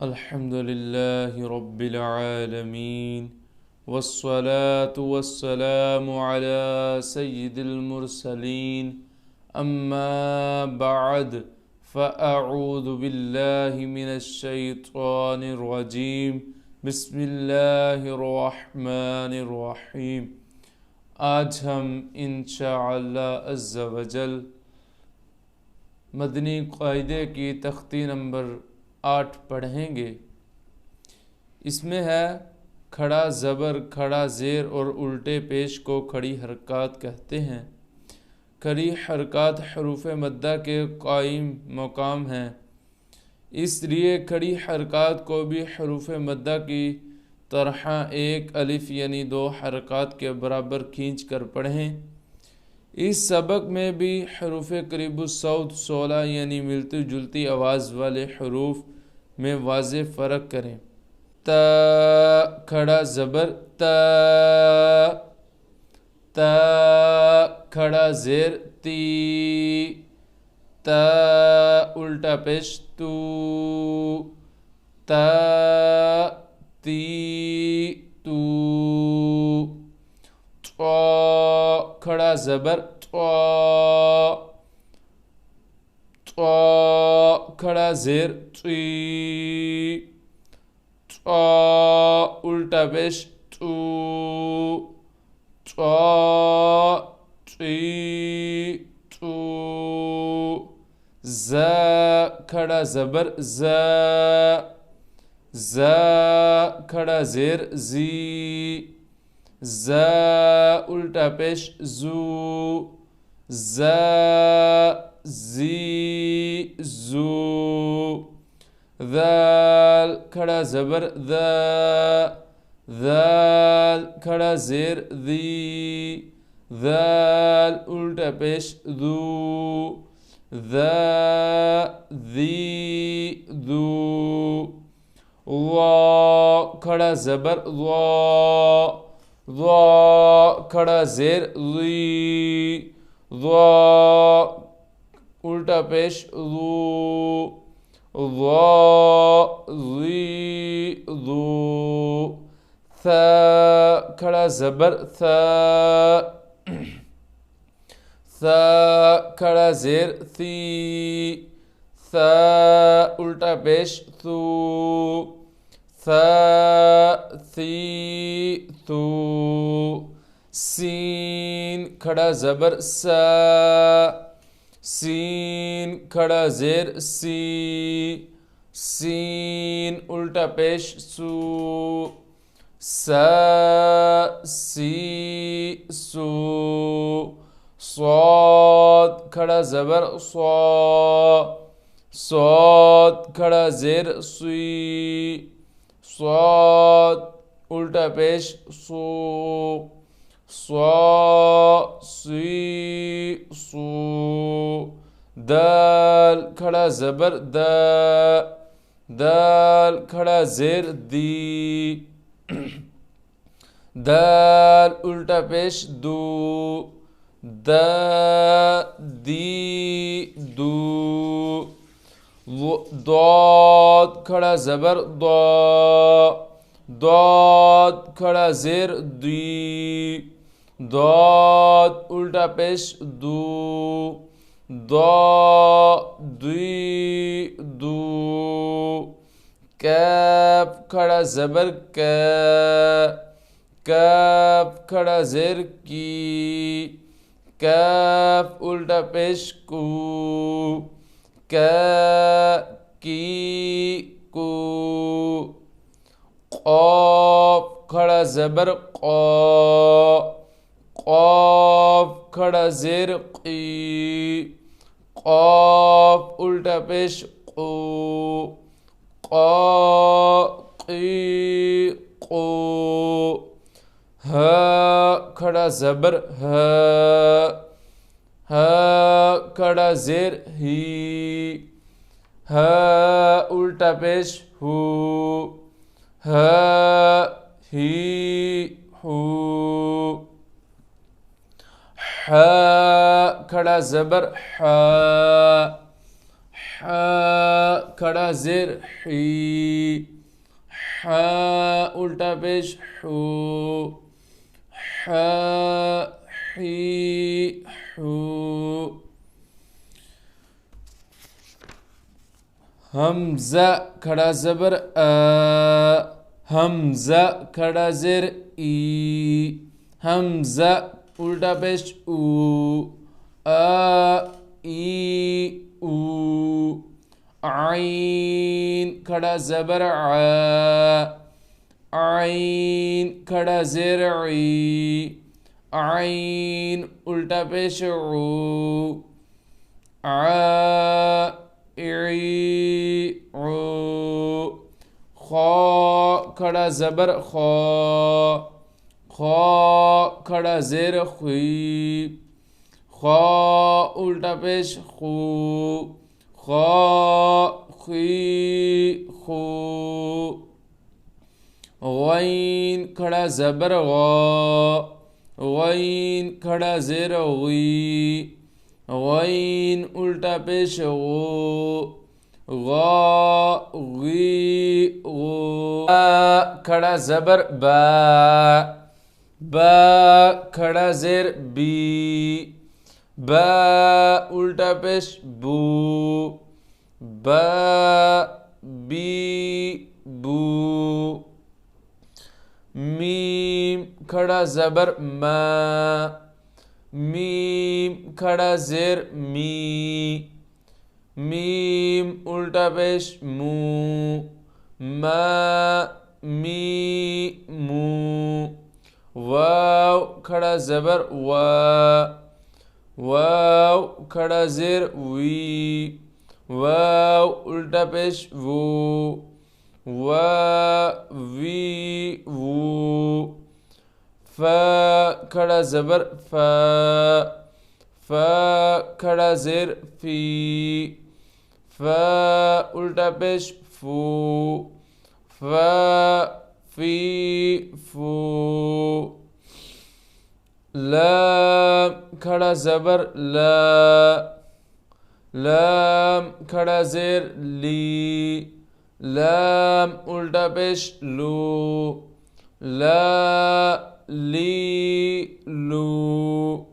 الحمد لله رب العالمين، والصلاة والسلام على سيد المرسلين. أما بعد، فأعوذ بالله من الشيطان الرجيم. بسم الله الرحمن الرحیم۔ آج ہم انشاءاللہ عز و جل مدنی قاعدے کی تختی نمبر 8 پڑھیں گے۔ اس میں ہے کھڑا زبر، کھڑا زیر اور الٹے پیش کو کھڑی حرکات کہتے ہیں۔ کھڑی حرکات حروف مدہ کے قائم مقام ہیں، اس لیے کھڑی حرکات کو بھی حروف مدہ کی طرح ایک الف یعنی 2 حرکات کے برابر کھینچ کر پڑھیں۔ اس سبق میں بھی حروف قریب الصوت 16 یعنی ملتی جلتی آواز والے حروف میں واضح فرق کریں۔ تا کھڑا زبر تا، تا کھڑا زیر تی، تا الٹا پیش تو، تا تی تو، کھڑا زبر کھڑا زیر ٹی، الٹا پیش ٹو، ٹی ٹو، ز کھڑا زبر ز، ز کھڑا زیر زی، ز الٹا پیش زو، ز زی زو، ذال کھڑا زبر ذا، ذال کھڑا زیر ذی، ذال الٹا پیش ذو، ذا ذی ذو، وا کھڑا زبر وا، وا کھڑا زیر ذی، وا الٹا پیش ذو، ذا ذی ذو، ثا کھڑا زبر ثا، ثا کھڑا زیر ثی، ثا الٹا پیش ثو، ثا ثی ثو، سین کھڑا زبر سا، سین کھڑا زیر سی، سین الٹا پیش سو، سا سی سو، صاد کھڑا زبر صا، صاد کھڑا زیر سی، صاد الٹا پیش سو، صا سی سو، دال کھڑا زبر دا، دال کھڑا زیر دی، دال الٹا پیش دو، دا دی دو، ضاد کھڑا زبر ضا، ضاد کھڑا زیر دی، ضاد الٹا پیش دو، ضا دی دو، کاف کھڑا زبر کا، کاف کھڑا زیر کی، کاف الٹا پیش کو، کا کی کو، قاف کھڑا زبر قا، قاف کھڑا زیر قی، قاف الٹا پیش قو، قا قی قو، ہا کھڑا زبر ہا، ہا کھڑا زیر ہی، ہا الٹا پیش ہو، ہا ہی ہو، ح کھڑا زبر ح، کھڑا زیر حی، الٹا پیش حو، حی حو. حمزہ کھڑا زبر حمزہ کھڑا زیر ای، حمزہ الٹا پیش او، ای او. عین کھڑا زبر عین کھڑا زیر عی، عین الٹا پیش عو، عی عو. خا کھڑا زبر خا، خا کھڑا زیر خوی، خا الٹا پیش خو، خا خوی خو. غین کھڑا زبر غا، غین کھڑا زیر غی، غین الٹا پیش غو، غا غی غو. با کھڑا زبر با، با کھڑا زیر بی، با الٹا پیش بو، با بی بو. میم کھڑا زبر ما، میم کھڑا زیر می، میم الٹا پیش مو، ما می مو. واو کھڑا زبر وا، واو کھڑا زیر وی، واو الٹا پیش وو، وا وی وو. فا کھڑا زبر فا، فا کھڑا زیر فی، فا الٹا پیش فو، فا فی فو. لام کھڑا زبر لا، لام کھڑا زیر لی، لام الٹا پیش لو، لا لی لو.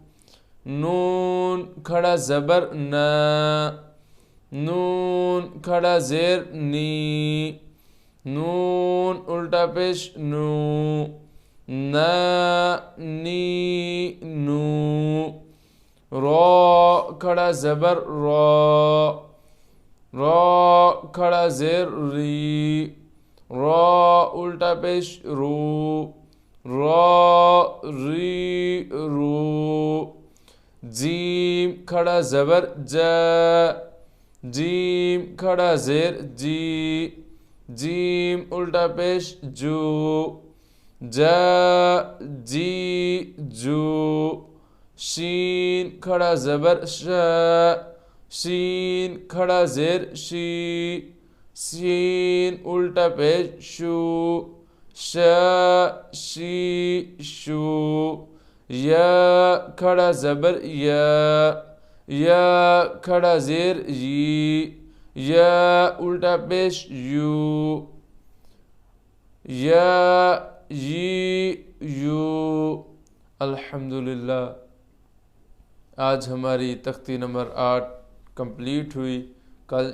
نون کھڑا زبر نا، نون کھڑا زیر نی، نون الٹا پیش نو، نا نی نو. را کھڑا زبر را، را کھڑا زیر ری، را الٹا پیش رو، را ری رو. جیم کھڑا زبر جا، جیم کھڑا زیر جی، جیم الٹا پیش جو، جا جی جو. شین کھڑا زبر شا، شین کھڑا زیر شی، شین الٹا پیش شو، شا شی شو. یا کھڑا زبر یا، یا کھڑا زیر یی، یا الٹا پیش یو، یا یی یو. الحمدللہ آج ہماری تختی نمبر 8 کمپلیٹ ہوئی. کل